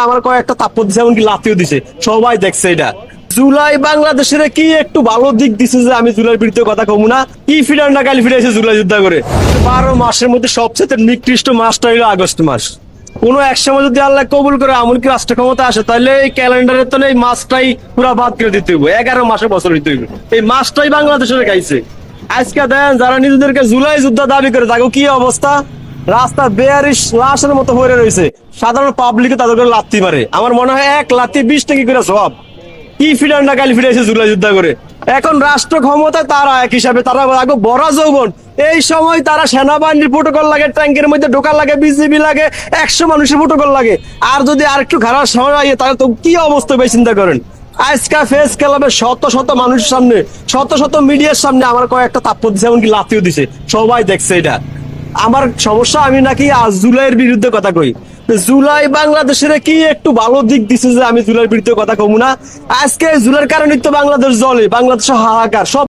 আমার কয়েকটা তাপ্পর দিছে, এমনকি লাথিও দিছে, সবাই দেখছে এটা। জুলাই বাংলাদেশের কি একটু ভালো দিক দিছে যে আমি জুলাইয়ের বিরুদ্ধে কথা কমু না? কি ফিরার না কালি ফিরেছে জুলাই যুদ্ধ করে। 12 মাসের মধ্যে সবচেয়ে নিকৃষ্ট মাসটা হলো আগস্ট মাস। কোনো এক সময় যদি আল্লাহ কবুল করে এমনকি রাষ্ট্র ক্ষমতা আসে, তাহলে এই ক্যালেন্ডারের তো এই মাসটাই পুরা বাদ করে দিতে হইব। 11 মাসে বছর দিতে হইব, এই মাসটাই বাংলাদেশের গাইছে। আজকে দেন যারা নিজেদেরকে জুলাই যুদ্ধ দাবি করে, তাকে কি অবস্থা? রাস্তা বেয়ারিশ লাশের মতো হয়ে রয়েছে, সাধারণ পাবলিকে তাদের করে লাথি মারে। আমার মনে হয় এক লাথি 20 টাকা করে সব। কি ফিরার না কালি ফিরেছে জুলাই যুদ্ধ করে। এখন রাষ্ট্র ক্ষমতা তারা এক হিসাবে, তারা আগে বড় যৌবন। এই সময় তারা সেনাবাহিনীর প্রোটোকল লাগে, ট্যাঙ্কের মধ্যে ঢোকা লাগে, বিজিবি লাগে, 100 মানুষের প্রোটোকল লাগে। আর যদি আর একটু খারাপ সময় আইয়ে, তাহলে তো কি অবস্থা হবে চিন্তা করেন। আজকা ফেস ক্লাবে শত শত মানুষের সামনে, শত শত মিডিয়ার সামনে আমার কয়েকটা তাপ্পর দিছে, এমনকি লাথিও দিছে, সবাই দেখছে এটা। আমার সমস্যা, আমি নাকি আজ জুলাইয়ের বিরুদ্ধে কথা কই। জুলাই বাংলাদেশের কি একটু ভালো দিক দিছে যে আমি জুলাইয়ের বিরুদ্ধে কথা কমু না? আজকে জুলাইয়ের কারণে তো বাংলাদেশ জ্বলে, বাংলাদেশ হাহাকার। সব